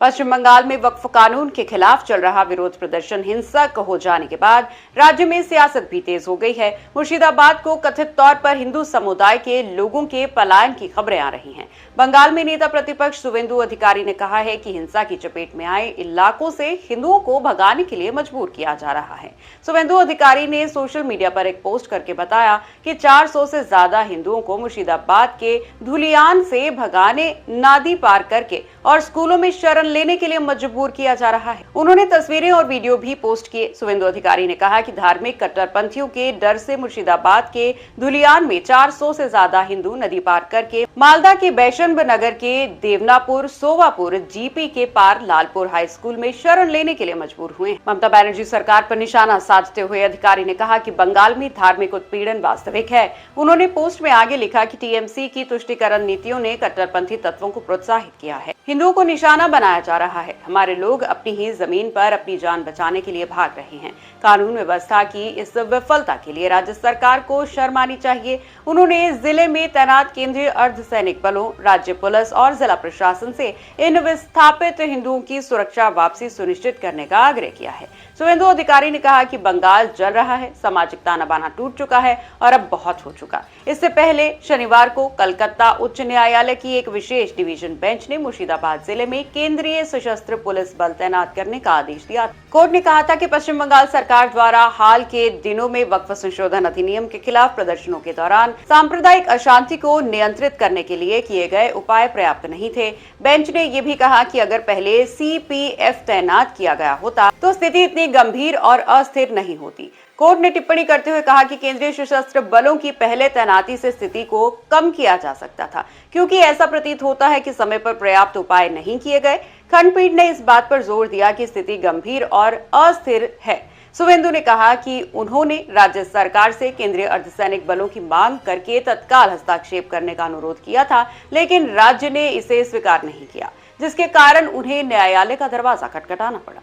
पश्चिम बंगाल में वक्फ कानून के खिलाफ चल रहा विरोध प्रदर्शन हिंसक हो जाने के बाद राज्य में सियासत भी तेज हो गई है। मुर्शिदाबाद को कथित तौर पर हिंदू समुदाय के लोगों के पलायन की खबरें आ रही हैं। बंगाल में नेता प्रतिपक्ष शुवेंदु अधिकारी ने कहा है कि हिंसा की चपेट में आए इलाकों से हिंदुओं को भगाने के लिए मजबूर किया जा रहा है। शुवेंदु अधिकारी ने सोशल मीडिया पर एक पोस्ट करके बताया कि 400 से ज्यादा हिंदुओं को मुर्शिदाबाद के धुलियान से भगाने, नादी पार करके और स्कूलों में शरण लेने के लिए मजबूर किया जा रहा है। उन्होंने तस्वीरें और वीडियो भी पोस्ट किए। शुवेंदु अधिकारी ने कहा कि धार्मिक कट्टरपंथियों के डर से मुर्शिदाबाद के धुलियान में 400 से ज्यादा हिंदू नदी पार करके मालदा के बैशनब नगर के देवनापुर, सोवापुर, जीपी के पार लालपुर हाई स्कूल में शरण लेने के लिए मजबूर हुए। ममता बनर्जी सरकार पर निशाना साधते हुए अधिकारी ने कहा कि बंगाल में धार्मिक उत्पीड़न वास्तविक है। उन्होंने पोस्ट में आगे लिखा कि टीएमसी की तुष्टीकरण नीतियों ने कट्टरपंथी तत्वों को प्रोत्साहित किया है, हिंदुओं को निशाना बनाया जा रहा है। हमारे लोग अपनी ही जमीन पर अपनी जान बचाने के लिए भाग रहे हैं। कानून व्यवस्था की इस विफलता के लिए राज्य सरकार को शर्म आनी चाहिए। उन्होंने जिले में तैनात केंद्रीय अर्धसैनिक बलों, राज्य पुलिस और जिला प्रशासन से इन विस्थापित हिंदुओं की सुरक्षा वापसी सुनिश्चित करने का आग्रह किया है। शुवेंदु अधिकारी ने कहा कि बंगाल जल रहा है, सामाजिक ताना बाना टूट चुका है और अब बहुत हो चुका। इससे पहले शनिवार को कलकत्ता उच्च न्यायालय की एक विशेष डिवीजन बेंच ने मुर्शिदाबाद जिले में केंद्रीय सशस्त्र पुलिस बल तैनात करने का आदेश दिया। कोर्ट ने कहा था कि पश्चिम बंगाल सरकार द्वारा हाल के दिनों में वक्फ संशोधन अधिनियम के खिलाफ प्रदर्शनों के दौरान सांप्रदायिक अशांति को नियंत्रित करने के लिए किए गए उपाय पर्याप्त नहीं थे। बेंच ने यह भी कहा कि अगर पहले सीपीएफ तैनात किया गया होता तो स्थिति इतनी गंभीर और अस्थिर नहीं होती। कोर्ट ने टिप्पणी करते हुए कहा कि केंद्रीय सशस्त्र बलों की पहले तैनाती से स्थिति को कम किया जा सकता था, क्योंकि ऐसा प्रतीत होता है कि समय पर पर्याप्त उपाय नहीं किए गए। खंडपीठ ने इस बात पर जोर दिया कि स्थिति गंभीर और अस्थिर है। शुवेंदु ने कहा कि उन्होंने राज्य सरकार से केंद्रीय अर्धसैनिक बलों की मांग करके तत्काल हस्तक्षेप करने का अनुरोध किया था, लेकिन राज्य ने इसे स्वीकार नहीं किया, जिसके कारण उन्हें न्यायालय का दरवाजा खटखटाना पड़ा।